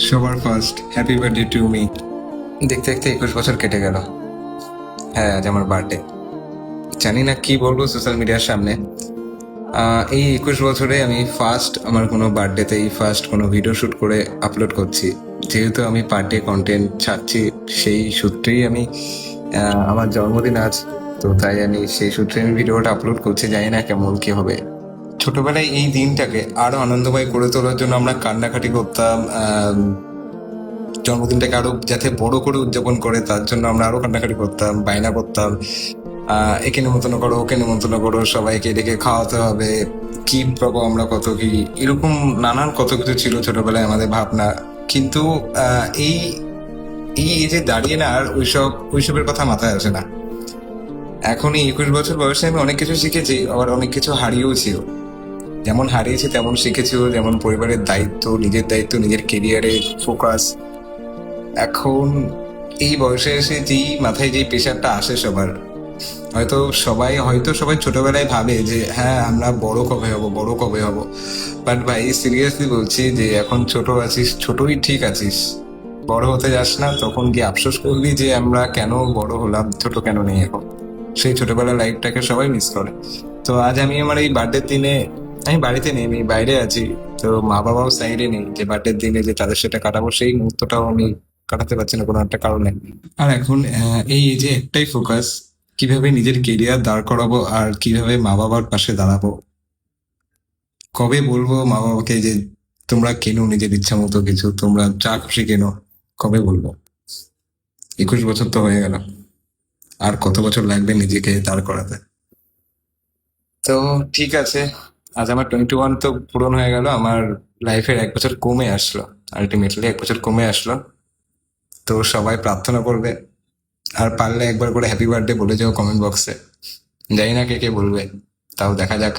সবার first happy birthday to me. দেখতে দেখতে 21 বছর কেটে গেল। হ্যাঁ, আজ আমার বার্থডে। জানি না কি বলবো সোশ্যাল মিডিয়ার সামনে। এই 21 বছরে আমি ফার্স্ট আমার কোনো বার্থডেতেই ফার্স্ট কোনো ভিডিও শ্যুট করে আপলোড করছি। যেহেতু আমি বার্থডে কন্টেন্ট ছাড়ছি, সেই সূত্রেই আমি আমার জন্মদিন আজ, তো তাই আমি সেই সূত্রে আমি ভিডিওটা আপলোড করছি। জানি না কেমন কি হবে। ছোটবেলায় এই দিনটাকে আরো আনন্দময় করে তোলার জন্য আমরা কান্নাকাটি করতাম। জন্মদিনটাকে আরো যাতে বড় করে উদযাপন করে তার জন্য আমরা আরো কান্নাকাটি করতাম, বায়না করতাম। একে নিমন্ত্রণ করো, ওকে নিমন্ত্রণ করো, সবাইকে ডেকে খাওয়াতে হবে, কি পাবো আমরা, কত কি, এরকম নানান কত কিছু ছিল ছোটবেলায় আমাদের ভাবনা। কিন্তু এই এই এজে দাঁড়িয়ে না আর ওইসবের কথা মাথায় আসে না। এখন এই 21 বছর বয়সে আমি অনেক কিছু শিখেছি, আবার অনেক কিছু হারিয়েওছি। যেমন হারিয়েছি তেমন শিখেছিও, যেমন পরিবারের দায়িত্ব, নিজের দায়িত্ব, নিজের কেরিয়ারে ফোকাস। এখন এই বয়সে এসে যেই মাথায় যেই প্রেশারটা আসে সবার, হয়তো সবাই ছোটবেলায় ভাবে যে হ্যাঁ আমরা বড় কবে হব, বড় কবে হব। বাট ভাই সিরিয়াসলি বলছি যে এখন ছোট আছিস, ছোটই ঠিক আছিস। বড় হতে যাস না, তখন গিয়ে আফসোস করবি যে আমরা কেন বড় হলাম, ছোট কেন নেই এখন। সেই ছোটবেলার লাইফটাকে সবাই মিস করে। তো আজ আমি আমার এই বার্থডের দিনে, আমি বাড়িতে নেই, আমি বাইরে আছি। তো মা বাবাও সাইডে নেই যে বার্থডের দিনে যে তাদের সাথে কাটাবো, সেই মুহূর্তটাও আমি কাটাতে পারছি না কোনো একটা কারণে। আর এখন এই যে একটাই ফোকাস, কিভাবে নিজের কেরিয়ার দাঁড় করাবো আর কিভাবে মা বাবার পাশে দাঁড়াবো। কবে বলবো মা বাবাকে যে তোমরা কেনো নিজের ইচ্ছা মতো কিছু, তোমরা যা খুশি কেনো, কবে বলবো? 21 বছর তো হয়ে গেল, আর কত বছর লাগবে নিজেকে দাঁড় করাতে? তো ঠিক আছে, আজ আমার 21 তো পূরণ হয়ে গেল, আমার লাইফের 1 বছর কমে আসলো, আলটিমেটলি 1 বছর কমে আসলো। তো সবাই প্রার্থনা করবে, আর পারলে একবার করে হ্যাপি বার্থডে বলে যাও কমেন্ট বক্সে। জানি না কে কে বলবে, তাও দেখা যাক।